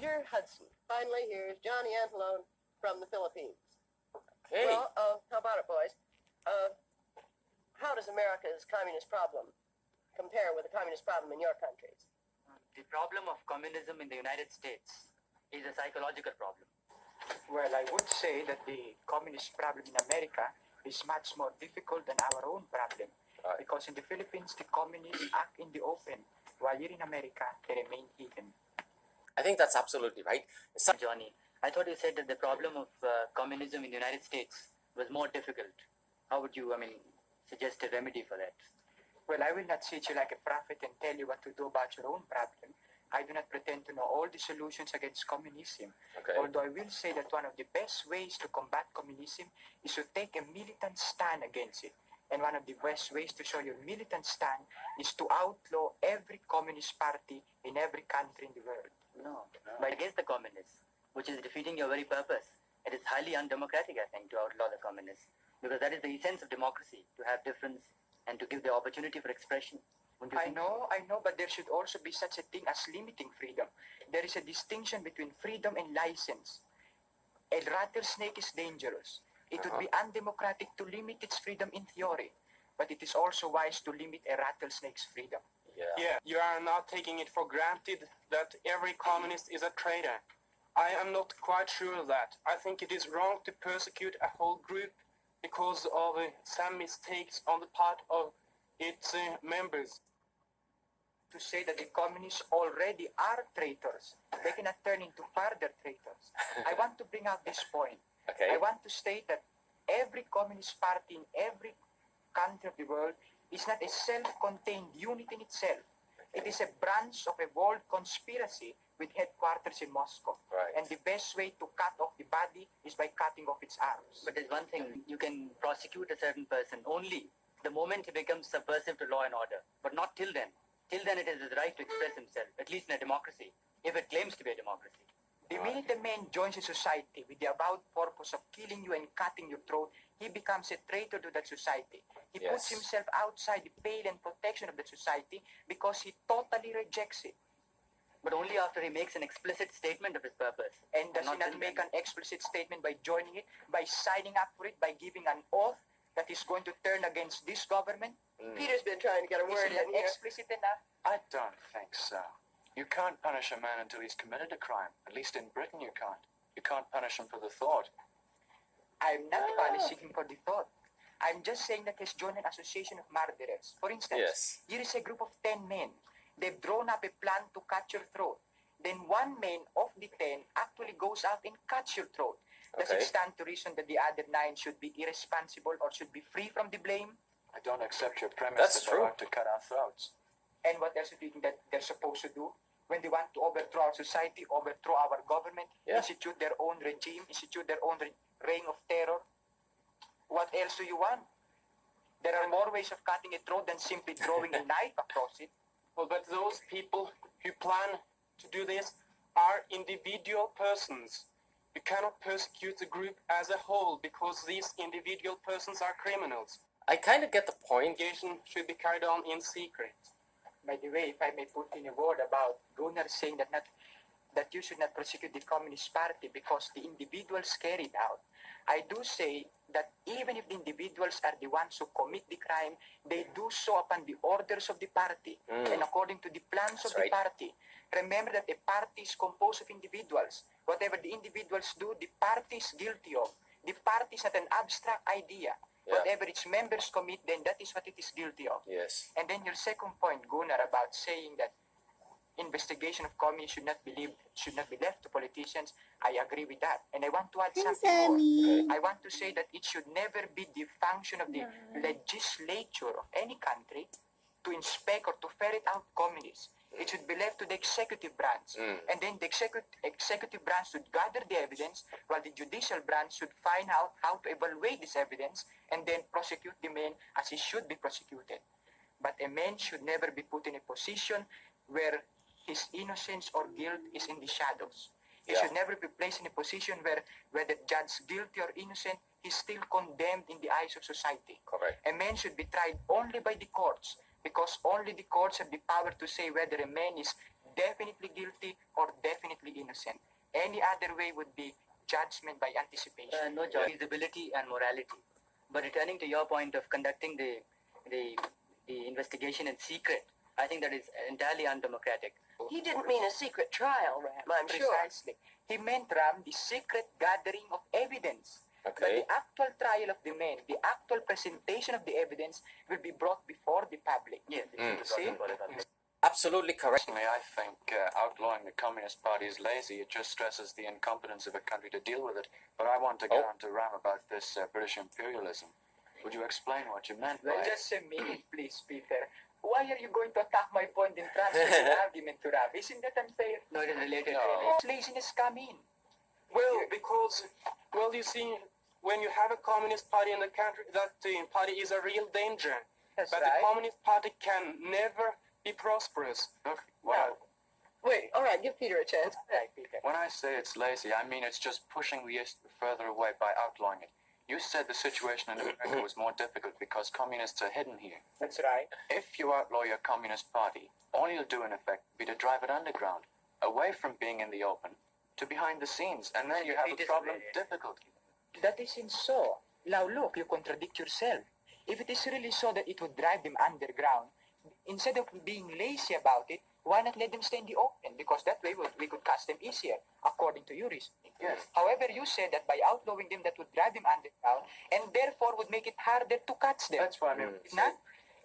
Peter Hudson. Finally, here's Johnny Antelone from the Philippines. Hey. Well, how about it, boys? How does America's communist problem compare with the communist problem in your countries? The problem of communism in the United States is a psychological problem. Well, I would say that the communist problem in America is much more difficult than our own problem. Right. Because in the Philippines, the communists act in the open, while here in America, they remain hidden. I think that's absolutely right. Johnny, I thought you said that the problem of communism in the United States was more difficult. How would you, suggest a remedy for that? Well, I will not sit you like a prophet and tell you what to do about your own problem. I do not pretend to know all the solutions against communism. Okay. Although I will say that one of the best ways to combat communism is to take a militant stand against it. And one of the best ways to show your militant stand is to outlaw every communist party in every country in the world. No. But against the communists, which is defeating your very purpose. It is highly undemocratic, I think, to outlaw the communists. Because that is the essence of democracy, to have difference and to give the opportunity for expression. I know, but there should also be such a thing as limiting freedom. There is a distinction between freedom and license. A rattlesnake is dangerous. It would be undemocratic to limit its freedom in theory, but it is also wise to limit a rattlesnake's freedom. Yeah, you are not taking it for granted that every communist is a traitor. I am not quite sure of that. I think it is wrong to persecute a whole group because of some mistakes on the part of its members. To say that the communists already are traitors, they cannot turn into further traitors. I want to bring out this point. Okay. I want to state that every communist party in every country of the world is not a self-contained unit in itself. It is a branch of a world conspiracy with headquarters in Moscow. Right. And the best way to cut off the body is by cutting off its arms. But there's one thing, you can prosecute a certain person only the moment he becomes subversive to law and order, but not till then. Till then it is his right to express himself, at least in a democracy, if it claims to be a democracy. The minute a man joins a society with the avowed purpose of killing you and cutting your throat, he becomes a traitor to that society. He puts himself outside the pale and protection of the society because he totally rejects it. But only after he makes an explicit statement of his purpose. And does he not make an explicit statement by joining it, by signing up for it, by giving an oath that he's going to turn against this government? Peter's been trying to get a word Isn't in that here. explicit enough? I don't think so. You can't punish a man until he's committed a crime. At least in Britain you can't. You can't punish him for the thought. I'm not punishing him for the thought. I'm just saying that he's joined an association of murderers. For instance, here is a group of 10 men. They've drawn up a plan to cut your throat. Then one man of the 10 actually goes out and cuts your throat. Does it stand to reason that the other 9 should be irresponsible or should be free from the blame? I don't accept your premise That's that they're true. out to cut our throats. And what else do you think that they're supposed to do? When they want to overthrow our society, overthrow our government, institute their own regime, institute their own reign of terror? What else do you want? There are more ways of cutting a throat than simply throwing a knife across it. Well, but those people who plan to do this are individual persons. You cannot persecute the group as a whole because these individual persons are criminals. I kind of get the point. Investigation should be carried on in secret. By the way, if I may put in a word about Gunnar saying that you should not prosecute the Communist Party because the individuals carry it out, I do say that even if the individuals are the ones who commit the crime, they do so upon the orders of the party and according to the plans of the party. Remember that a party is composed of individuals. Whatever the individuals do, the party is guilty of. The party is not an abstract idea. Whatever its members commit, then that is what it is guilty of. Yes. And then your second point, Gunnar, about saying that investigation of communists should not be left to politicians, I agree with that. And I want to add something more. I want to say that it should never be the function of the legislature of any country to inspect or to ferret out communists. It should be left to the executive branch. And then the executive branch should gather the evidence, while the judicial branch should find out how to evaluate this evidence and then prosecute the man as he should be prosecuted. But a man should never be put in a position where his innocence or guilt is in the shadows. He should never be placed in a position where, whether judged guilty or innocent, he's still condemned in the eyes of society. Correct. A man should be tried only by the courts, because only the courts have the power to say whether a man is definitely guilty or definitely innocent. consent. Any other way would be judgment by anticipation. No job, feasibility and morality. But returning to your point of conducting the investigation in secret, I think that is entirely undemocratic. He didn't mean a secret trial, Ram, I'm sure. Precisely. He meant, Ram, the secret gathering of evidence. But Okay. the actual trial of the men, the actual presentation of the evidence will be brought before the public. Yes, See? Absolutely correct. Personally, I think outlawing the Communist Party is lazy. It just stresses the incompetence of a country to deal with it. But I want to get on to Ram about this British imperialism. Would you explain what you meant Well, by it? just a minute, please, Peter. Why are you going to attack my point and transfer the argument to Ram? Isn't that unfair? No, it is related. No. Really. Where's laziness come in? Well, because, well, you see, when you have a communist party in the country, that party is a real danger. That's But right. the communist party can never be prosperous. Look, what No. Wait, all right, give Peter a chance. Right, Peter. when I say it's lazy, I mean it's just pushing the issue further away by outlawing it. You said the situation in America was more difficult because communists are hidden here. That's right. If you outlaw your Communist Party, all you'll do in effect will be to drive it underground, away from being in the open to behind the scenes, and then you have a problem difficulty. That isn't so. Now look, you contradict yourself. If it is really so that it would drive them underground, instead of being lazy about it, why not let them stay in the open? Because that way we could catch them easier, according to your reasoning. Yes. However, you said that by outlawing them, that would drive them underground, and therefore would make it harder to catch them. That's why I mean. It's not?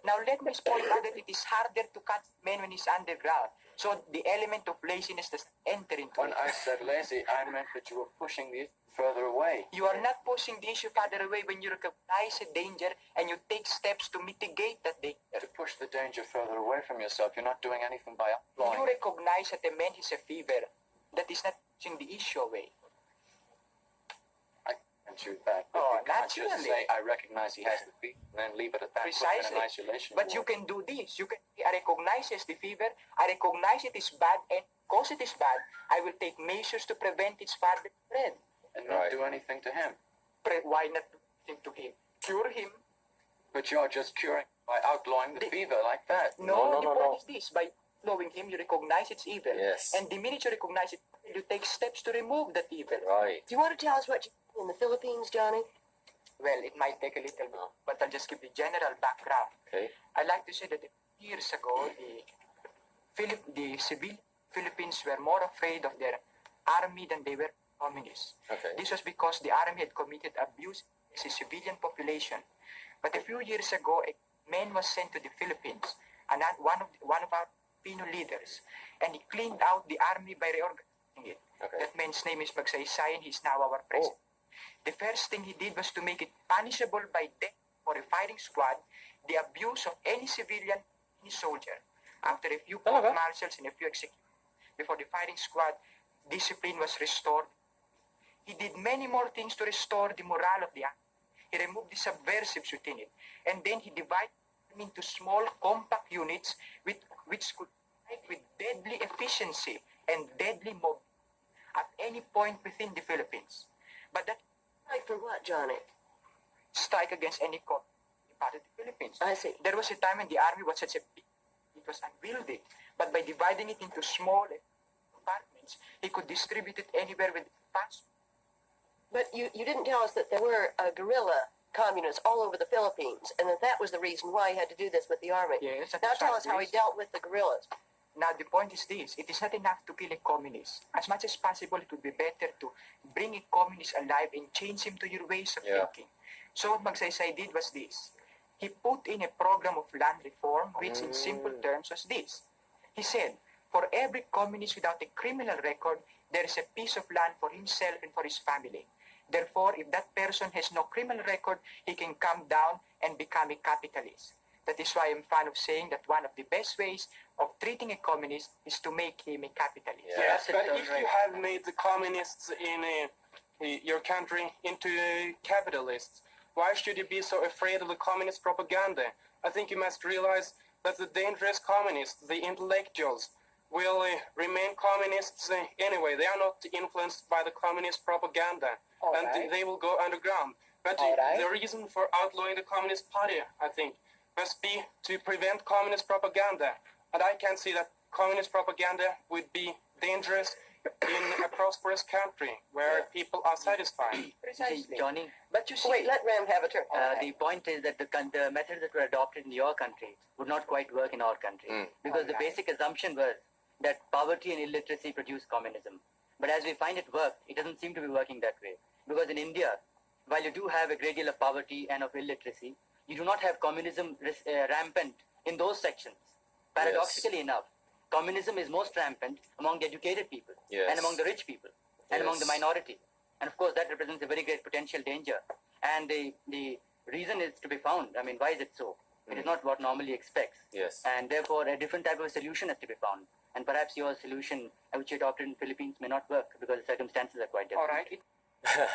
Now let me point out that it is harder to catch men when he's underground. So the element of laziness does enter into When it. I said lazy, I meant that you were pushing the issue further away. You are not pushing the issue further away when you recognize a danger and you take steps to mitigate that danger. To push the danger further away from yourself, you're not doing anything by You outlawing. recognize that a man has a fever. That is not pushing the issue away. I can't shoot that. But Oh, you can't just naturally. say, I recognize he has the fever, and then leave it at that. put him in Precisely. an isolation But you ward. can do this. You can say, I recognize he has the fever. I recognize it is bad, and because it is bad, I will take measures to prevent its further spread. And not Right. do anything to him. Why not do anything to him? Cure him. But you're just curing by outlawing the fever like that. No, The no, point no. is this. By knowing him, you recognize its evil. Yes. And the minute you recognize it, you take steps to remove that evil. Right. Do you want to tell us what you did in the Philippines, Johnny? Well, it might take a little bit, but I'll just give the general background. Okay. I'd like to say that years ago, the civil Philippines were more afraid of their army than they were communists. Okay. This was because the army had committed abuse against the civilian population. But a few years ago, a man was sent to the Philippines, and one of our Filipino leaders, and he cleaned out the army by reorganizing it. Okay. That man's name is Magsaysay, and he's now our president. The first thing he did was to make it punishable by death for a firing squad the abuse of any civilian, any soldier. After a few Talaga? court-martials and a few executions before the firing squad, discipline was restored. He did many more things to restore the morale of the army. He removed the subversives within it. And then he divided them into small, compact units which could fight with deadly efficiency and deadly mobility at any point within the Philippines. But that Like for what, Johnny? strike against any part of the Philippines. I see. There was a time when the army was such a big, it was unwieldy. But by dividing it into small compartments, he could distribute it anywhere with fast. But you didn't tell us that there were guerrilla communists all over the Philippines, and that was the reason why he had to do this with the army. Yes, that Now is tell right, us how he please. dealt with the guerrillas. Now, the point is this. It is not enough to kill a communist. As much as possible, it would be better to bring a communist alive and change him to your ways of Yeah. thinking. So what Magsaysay did was this. He put in a program of land reform, which in simple terms was this. He said, for every communist without a criminal record, there is a piece of land for himself and for his family. Therefore, if that person has no criminal record, he can come down and become a capitalist. That is why I'm fond of saying that one of the best ways of treating a communist is to make him a capitalist. Yeah. Yes, but if you have made the communists in your country into capitalists, why should you be so afraid of the communist propaganda? I think you must realize that the dangerous communists, the intellectuals, will remain communists anyway. They are not influenced by the communist propaganda, All and right. they will go underground. But All right. the reason for outlawing the Communist Party, I think, must be to prevent communist propaganda. And I can see that communist propaganda would be dangerous in a prosperous country where people are satisfied. Precisely. Johnny, But you see, Wait, let Ram have a turn. the point is that the methods that were adopted in your country would not quite work in our country. Because the Alright. basic assumption was that poverty and illiteracy produce communism. But as we find it work, it doesn't seem to be working that way. Because in India, while you do have a great deal of poverty and of illiteracy, you do not have communism rampant in those sections. Paradoxically enough, communism is most rampant among the educated people and among the rich people and among the minority. And of course, that represents a very great potential danger. And the reason is to be found. I mean, why is it so? It is not what normally expects. Yes. And therefore, a different type of solution has to be found. And perhaps your solution, which you adopted in the Philippines, may not work because the circumstances are quite all different. right,